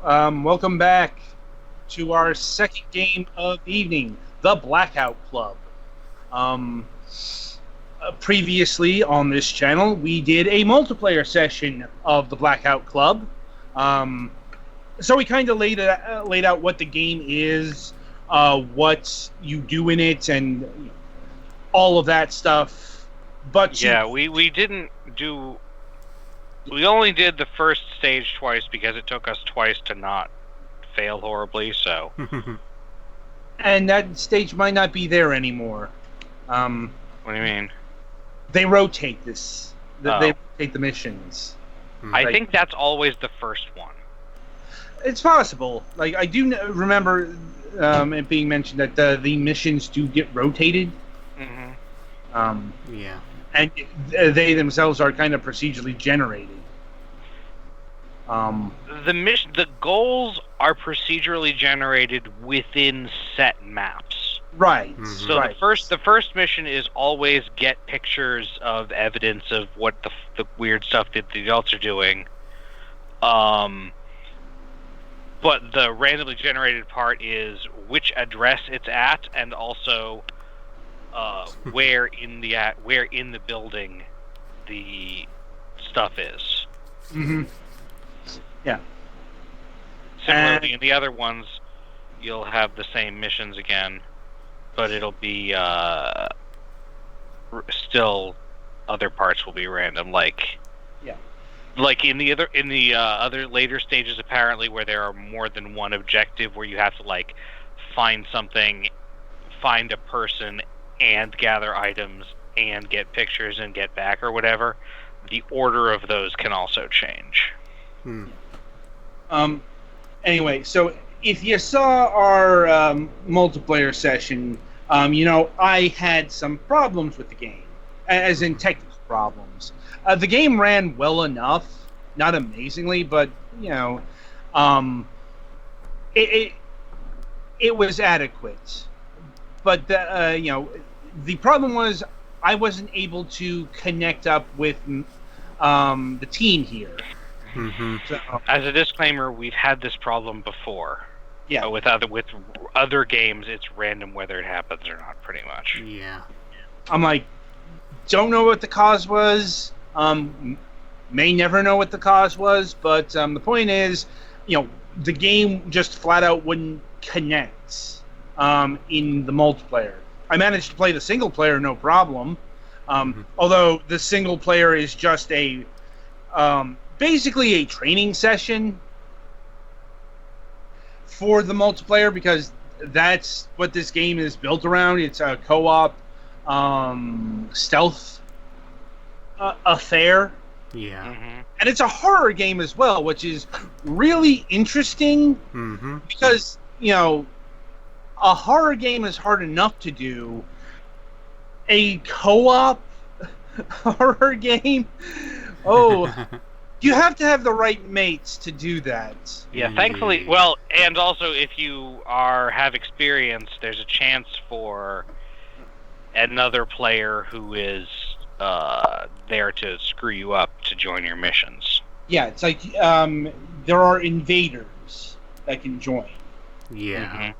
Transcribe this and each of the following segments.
Welcome back to our second game of the evening, the Blackout Club. Um, Previously on this channel, we did a multiplayer session of the Blackout Club. Um, so we kind of laid out what the game is, what you do in it, and all of that stuff. But Yeah, we didn't do. We only did the first stage twice because it took us twice to not fail horribly. So and that stage might not be there anymore. Um, what do you mean? they rotate this. Oh. They rotate the missions. I think that's always the first one. It's possible. Like I do remember it being mentioned that the missions do get rotated. Mm-hmm. Yeah. And they themselves are kind of procedurally generated. The goals are procedurally generated within set maps. Right. Mhm. So right. the first mission is always get pictures of evidence of what the weird stuff that the adults are doing. But the randomly generated part is which address it's at, and also where in the building the stuff is. Mm-hmm. Yeah. Similarly, in the other ones, you'll have the same missions again, but it'll be still other parts will be random. Like in the other later stages, apparently, where there are more than one objective, where you have to like find something, find a person, and gather items, and get pictures, and get back or whatever. The order of those can also change. Anyway, so if you saw our multiplayer session, I had some problems with the game, as in technical problems. The game ran well enough, not amazingly, but it was adequate. But the problem was I wasn't able to connect up with the team here. Mm-hmm. So, As a disclaimer, we've had this problem before. yeah. With other games, it's random whether it happens or not, pretty much. Yeah. I'm like, don't know what the cause was. May never know what the cause was, but the point is, the game just flat out wouldn't connect in the multiplayer. I managed to play the single player no problem, although the single player is just a basically a training session for the multiplayer, because that's what this game is built around. It's a co-op stealth affair. Yeah. Mm-hmm. And it's a horror game as well, which is really interesting because, a horror game is hard enough to do. A co-op horror game? Oh, you have to have the right mates to do that. Yeah, thankfully, well, and also if you have experience, there's a chance for another player who is there to screw you up to join your missions. Yeah, it's like there are invaders that can join. Yeah.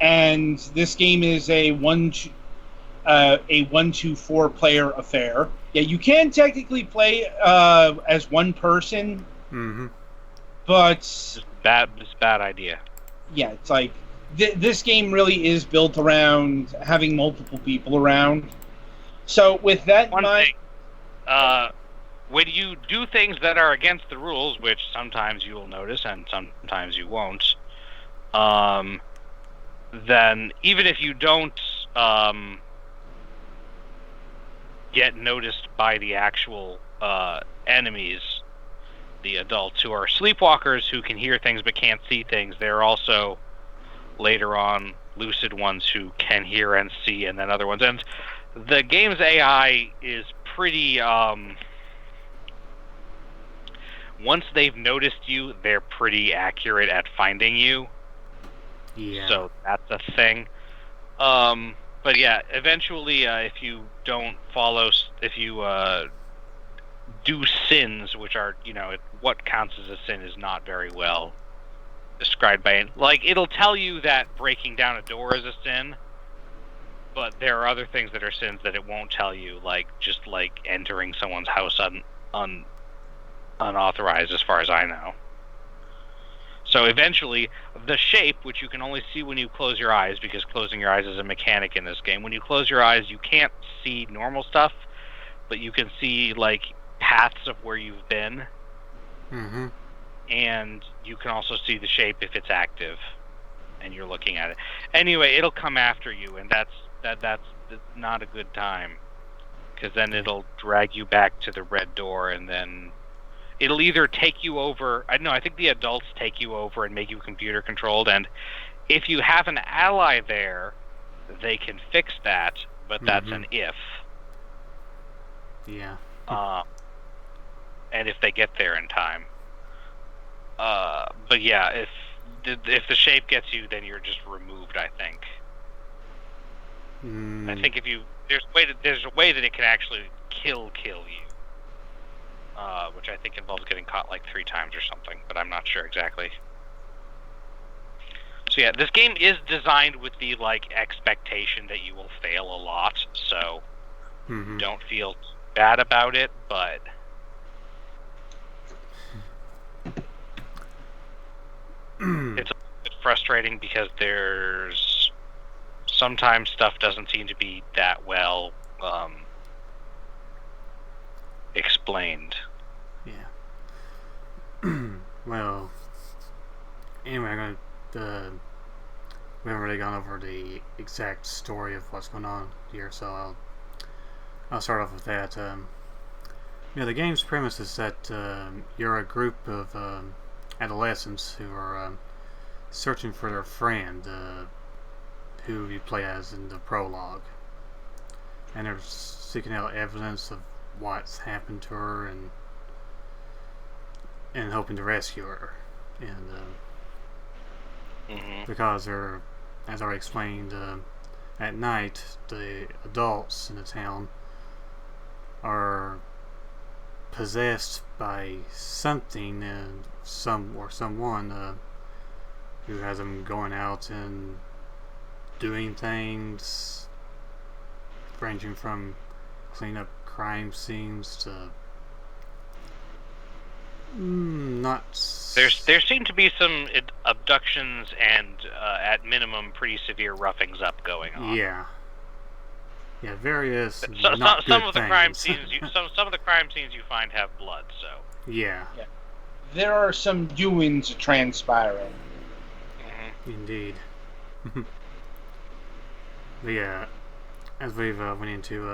And this game is a 1-2-4 player affair. Yeah, you can technically play as one person, but It's a bad idea. yeah, it's like this game really is built around having multiple people around. So with that in mind, when you do things that are against the rules, which sometimes you will notice and sometimes you won't, then even if you don't get noticed by the actual enemies, the adults who are sleepwalkers who can hear things but can't see things, they're also later on lucid ones who can hear and see, and then other ones. And the game's AI is pretty once they've noticed you, they're pretty accurate at finding you. Yeah. So that's a thing. But yeah, eventually, if you don't follow, if you do sins, which are, what counts as a sin is not very well described by it. Like, it'll tell you that breaking down a door is a sin, but there are other things that are sins that it won't tell you, like just like entering someone's house unauthorized, as far as I know. So eventually, the shape, which you can only see when you close your eyes, because closing your eyes is a mechanic in this game. When you close your eyes, you can't see normal stuff, but you can see like paths of where you've been. Mm-hmm. And you can also see the shape if it's active, and you're looking at it. Anyway, it'll come after you, and that's not a good time, because then it'll drag you back to the red door, and then it'll either take you over. I think the adults take you over and make you computer controlled, and if you have an ally there, they can fix that, but that's an if. Yeah. And if they get there in time. But yeah, if the shape gets you, then you're just removed, I think. I think if you there's a way that it can actually kill you. Which I think involves getting caught like 3 times or something, but I'm not sure exactly. So yeah, this game is designed with the like expectation that you will fail a lot, so don't feel bad about it, but it's a bit frustrating because there's sometimes stuff doesn't seem to be that well explained. Yeah. Well, anyway, we haven't really gone over the exact story of what's going on here, so I'll start off with that. The game's premise is that you're a group of adolescents who are searching for their friend, who you play as in the prologue, and they're seeking out evidence of what's happened to her and hoping to rescue her. And because they're, as I already explained, at night the adults in the town are possessed by something and someone who has them going out and doing things ranging from clean up crime scenes to there seem to be some abductions and at minimum pretty severe roughings up going on. Yeah, various some of the crime scenes some of the crime scenes you find have blood, so yeah. There are some doings transpiring. Indeed. But yeah, as we've went into,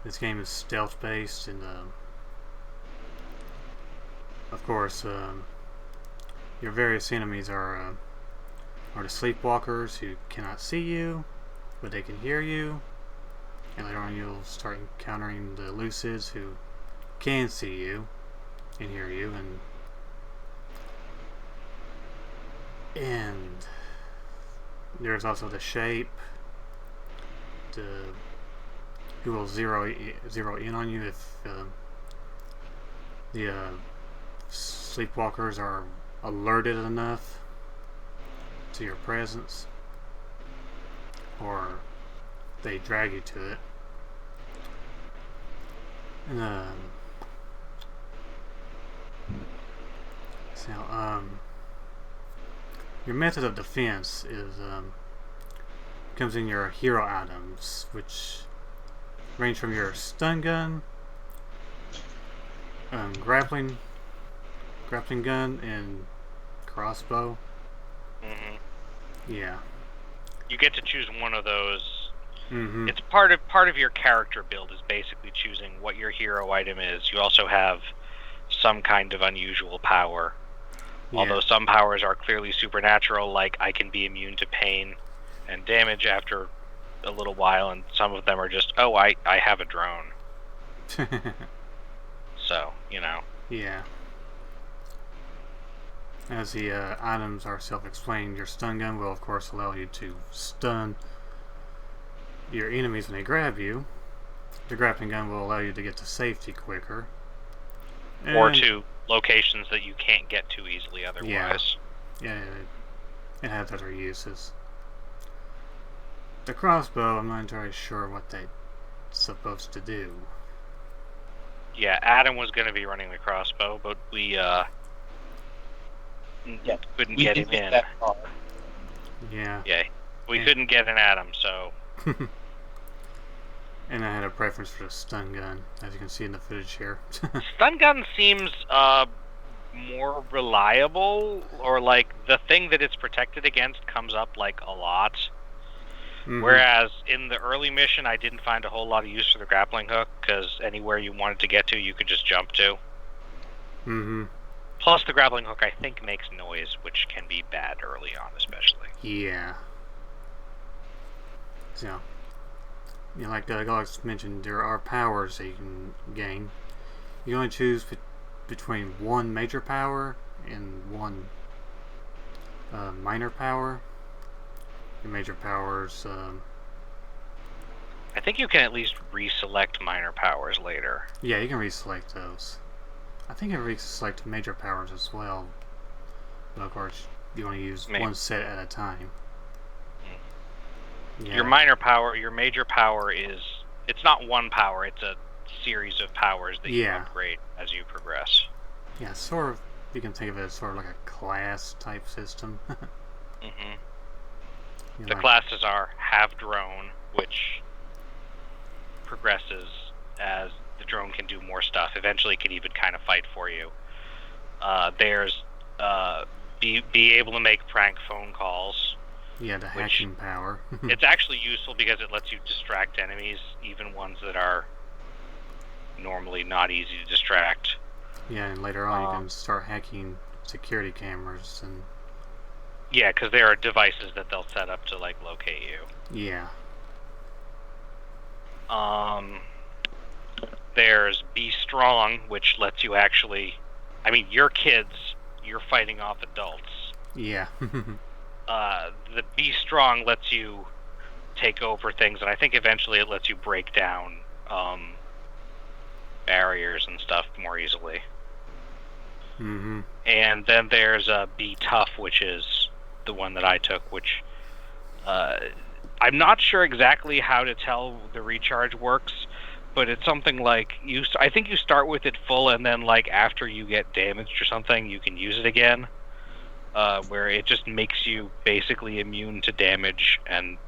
this game is stealth based, and of course your various enemies are the sleepwalkers who cannot see you, but they can hear you, and later on you'll start encountering the lucids who can see you and hear you, and there's also the shape, who will zero in on you if the sleepwalkers are alerted enough to your presence, or they drag you to it. And your method of defense is comes in your hero items, which range from your stun gun, grappling gun, and crossbow. Yeah. You get to choose one of those. It's part of your character build is basically choosing what your hero item is. You also have some kind of unusual power. Yeah. Although some powers are clearly supernatural, like I can be immune to pain and damage after a little while, and some of them are just, I have a drone. So, Yeah. As the items are self-explained, your stun gun will of course allow you to stun your enemies when they grab you. The grappling gun will allow you to get to safety quicker. or to locations that you can't get to easily otherwise. Yeah, it has other uses. The crossbow, I'm not entirely sure what they're supposed to do. Yeah, Adam was going to be running the crossbow, but we couldn't get him in. That far. Yeah. Yeah, we couldn't get an Adam, so... And I had a preference for the stun gun, as you can see in the footage here. Stun gun seems more reliable, or like the thing that it's protected against comes up like a lot. Mm-hmm. Whereas in the early mission, I didn't find a whole lot of use for the grappling hook, because anywhere you wanted to get to, you could just jump to. Mm-hmm. Plus, the grappling hook, I think, makes noise, which can be bad early on, especially. Yeah. So, like Alex mentioned, there are powers that you can gain. You only choose between one major power and one minor power. Your major powers... I think you can at least reselect minor powers later. Yeah, you can reselect those. I think you can reselect major powers as well. But of course, you only use one set at a time. Yeah. Your major power is... It's not one power, it's a series of powers that you upgrade as you progress. Yeah, sort of, you can think of it as sort of like a class type system. Mm-hmm. The classes are have drone, which progresses as the drone can do more stuff. Eventually it can even kind of fight for you. There's be able to make prank phone calls. Yeah, the hacking power. It's actually useful because it lets you distract enemies, even ones that are normally not easy to distract. Yeah, and later on you can start hacking security cameras and... Yeah, because there are devices that they'll set up to, like, locate you. Yeah. There's Be Strong, which lets you actually... I mean, you're kids, you're fighting off adults. Yeah. The Be Strong lets you take over things, and I think eventually it lets you break down barriers and stuff more easily. Mm-hmm. And then there's Be Tough, which is the one that I took, which I'm not sure exactly how to tell the recharge works, but it's something like I think you start with it full, and then like after you get damaged or something, you can use it again, where it just makes you basically immune to damage and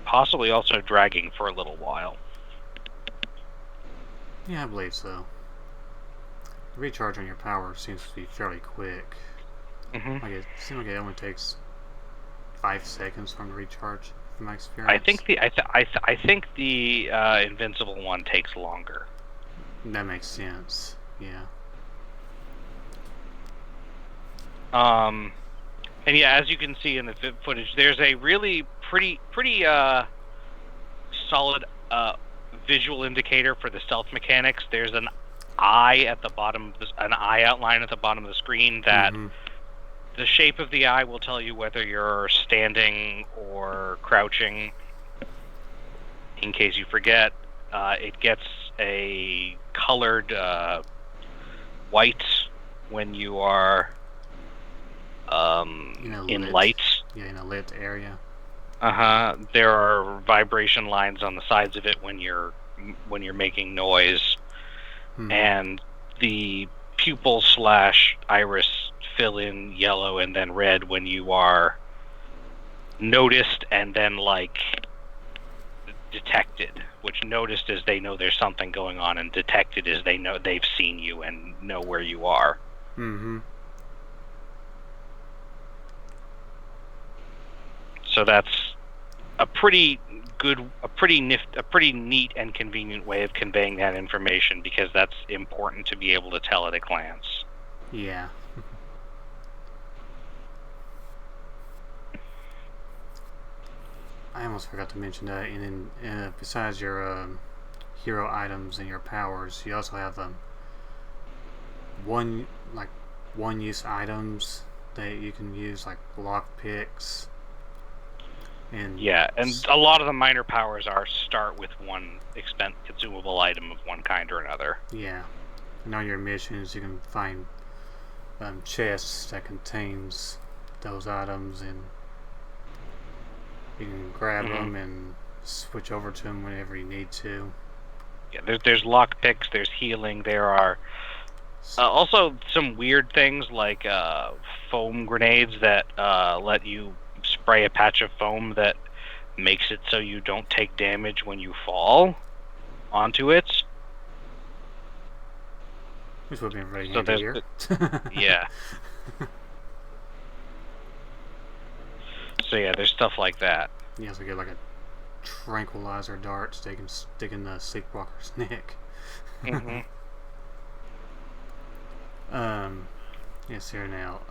possibly also dragging for a little while. Yeah, I believe so. The recharge on your power seems to be fairly quick. Mm-hmm. Like it seems like it only takes 5 seconds from the recharge, from my experience. I think the invincible one takes longer. That makes sense. Yeah. And yeah, as you can see in the footage, there's a really pretty solid visual indicator for the stealth mechanics. There's an eye at the bottom, an eye outline at the bottom of the screen that the shape of the eye will tell you whether you're standing or crouching. In case you forget, it gets a colored white when you are in lights. Yeah, in a lit area. There are vibration lines on the sides of it when you're making noise, and the pupil / iris fill in yellow and then red when you are noticed, and then like detected. Which noticed is they know there's something going on, and detected is they know they've seen you and know where you are. Mm-hmm. So that's a pretty neat and convenient way of conveying that information, because that's important to be able to tell at a glance. Yeah. I almost forgot to mention that. And besides your hero items and your powers, you also have one-use items that you can use, like lock picks. And a lot of the minor powers start with one consumable item of one kind or another. Yeah. And on your missions, you can find chests that contains those items, and you can grab them and switch over to them whenever you need to. Yeah, there's lockpicks, there's healing, there are also some weird things like foam grenades that let you spray a patch of foam that makes it so you don't take damage when you fall onto it. Which would be very handy here. Yeah. So yeah, there's stuff like that. You also get like a tranquilizer dart so they can stick in the sleepwalker's neck. Yes, here now.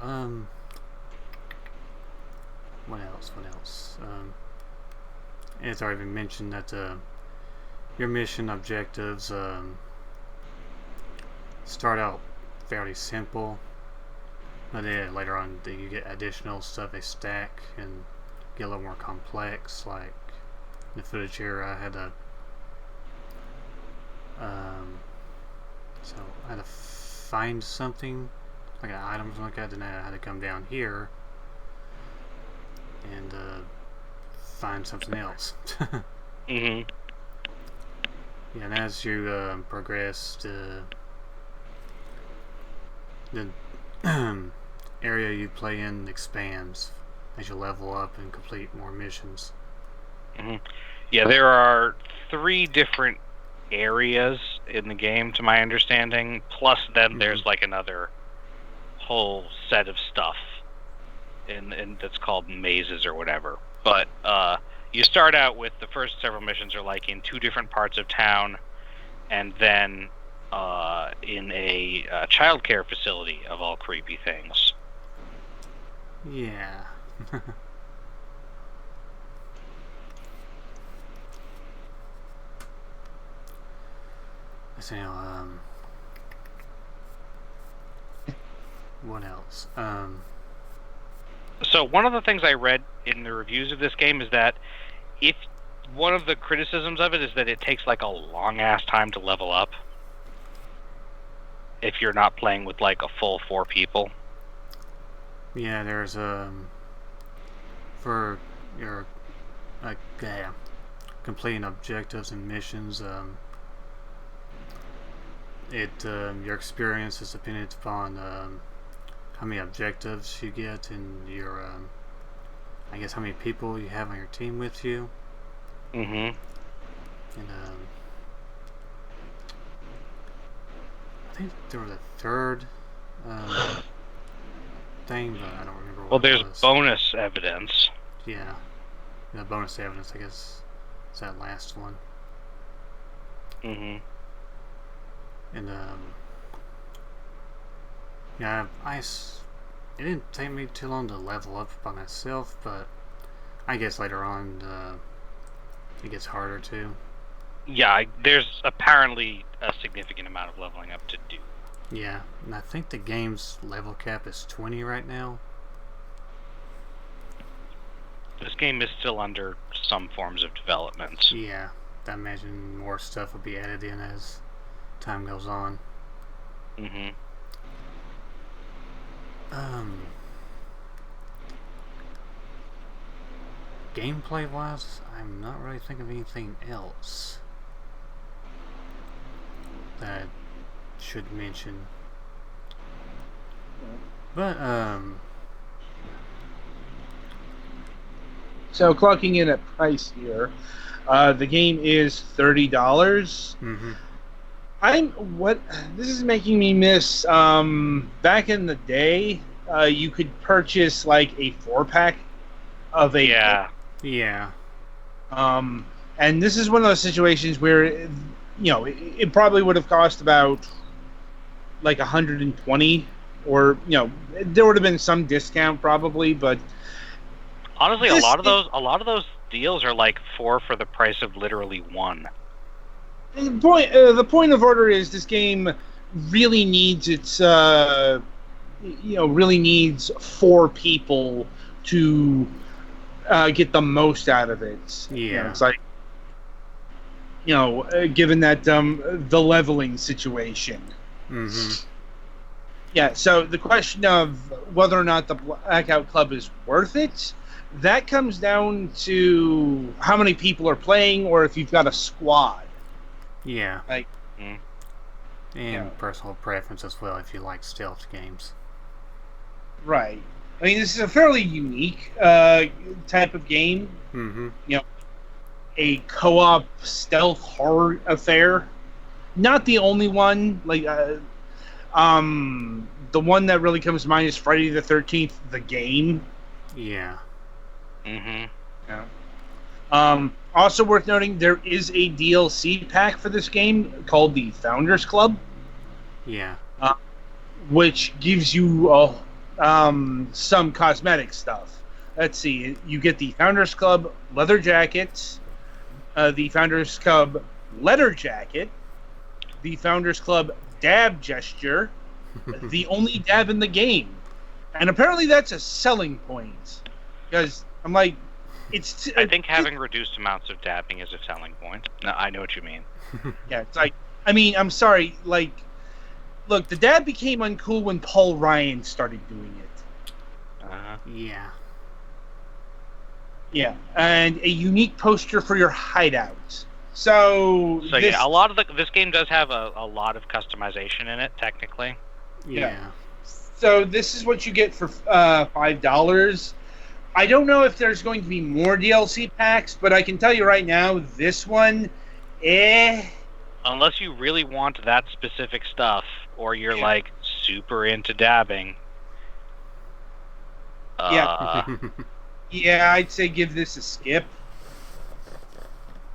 What else? It's already been mentioned that your mission objectives start out fairly simple, but then later on you get additional stuff they stack and get a little more complex. Like in the footage here, I had to find something like an item or something like that, then I had to come down here and find something else. Yeah, and as you progress, the area you play in expands as you level up and complete more missions. Yeah, there are 3 different areas in the game, to my understanding. Plus, then there's like another whole set of stuff, and that's called mazes or whatever. But you start out with the first several missions are like in 2 different parts of town, and then in a childcare facility of all creepy things. Yeah. So, what else? So one of the things I read in the reviews of this game is that one of the criticisms of it is that it takes like a long ass time to level up if you're not playing with like a full 4 people. Yeah, there's for your completing objectives and missions, your experience is dependent upon how many objectives you get and your I guess how many people you have on your team with you. And I think there was a third thing, but I don't remember what it was. There's bonus evidence. Yeah. The bonus evidence, I guess, is that last one. And yeah, it didn't take me too long to level up by myself, but I guess later on it gets harder too. Yeah, there's apparently a significant amount of leveling up to do. Yeah, and I think the game's level cap is 20 right now. This game is still under some forms of development. Yeah, I imagine more stuff will be added in as time goes on. Gameplay wise, I'm not really thinking of anything else that I should mention. But so clocking in at price here, the game is $30. This is making me miss back in the day, you could purchase like a 4-pack of a yeah. And this is one of those situations where it probably would have cost about like 120, or there would have been some discount probably, but honestly a lot of those deals are like 4 for the price of literally 1. The point of order is this game really needs really needs 4 people to get the most out of it. Yeah, it's like given that the leveling situation. Mm-hmm. Yeah, so the question of whether or not the Blackout Club is worth it, that comes down to how many people are playing or if you've got a squad. Yeah. Like, and personal preference as well if you like stealth games. Right. I mean, this is a fairly unique type of game. Mm-hmm. A co-op stealth horror affair. Not the only one. Like, the one that really comes to mind is Friday the 13th, the game. Yeah. Mm-hmm. Yeah. Also worth noting, there is a DLC pack for this game called the Founders Club. Yeah. Which gives you some cosmetic stuff. Let's see. You get the Founders Club leather jacket, the Founders Club letter jacket, the Founders Club dab gesture, the only dab in the game. And apparently that's a selling point. Because I'm like, I think having reduced amounts of dabbing is a selling point. No, I know what you mean. Yeah, it's like, I mean, I'm sorry, like, look, the dab became uncool when Paul Ryan started doing it. Yeah. Yeah, and a unique poster for your hideout. So this, yeah, a lot of this game does have a lot of customization in it, technically. Yeah. So this is what you get for $5. I don't know if there's going to be more DLC packs, but I can tell you right now, this one, Unless you really want that specific stuff, or you're like super into dabbing. Yeah. Yeah, I'd say give this a skip.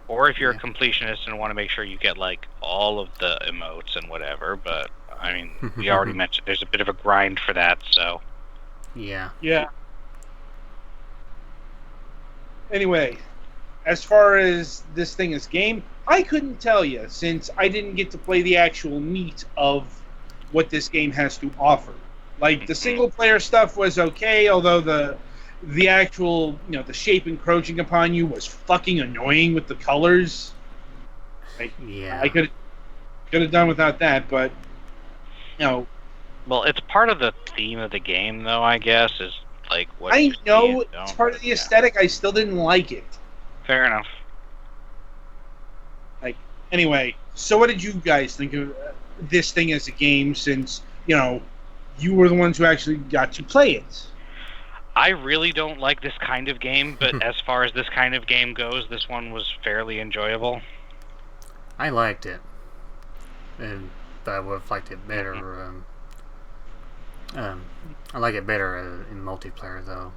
Or if you're a completionist and want to make sure you get like all of the emotes and whatever, but I mean, we already mentioned there's a bit of a grind for that, so. Yeah. Yeah. Anyway, as far as this thing is game, I couldn't tell you since I didn't get to play the actual meat of what this game has to offer. Like, the single player stuff was okay, although the actual, the shape encroaching upon you was fucking annoying with the colors. Like, Yeah. I could have done without that, but Well, it's part of the theme of the game, though. I guess is like what I you know see and it's don't, part of the aesthetic. I still didn't like it. Fair enough. Like, anyway, so what did you guys think of this thing as a game? Since you were the ones who actually got to play it. I really don't like this kind of game, but as far as this kind of game goes, this one was fairly enjoyable. I liked it, and I would have liked it better. I like it better in multiplayer, though.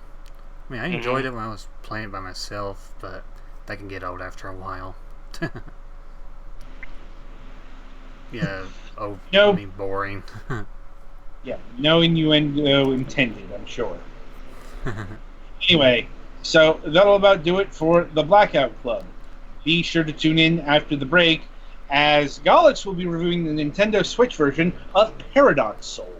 I mean, I enjoyed it when I was playing it by myself, but that can get old after a while. Yeah. Oh, No. I mean, boring. Yeah, no innuendo intended, I'm sure. Anyway, so that'll about do it for the Blackout Club. Be sure to tune in after the break, as Galax will be reviewing the Nintendo Switch version of Paradox Soul.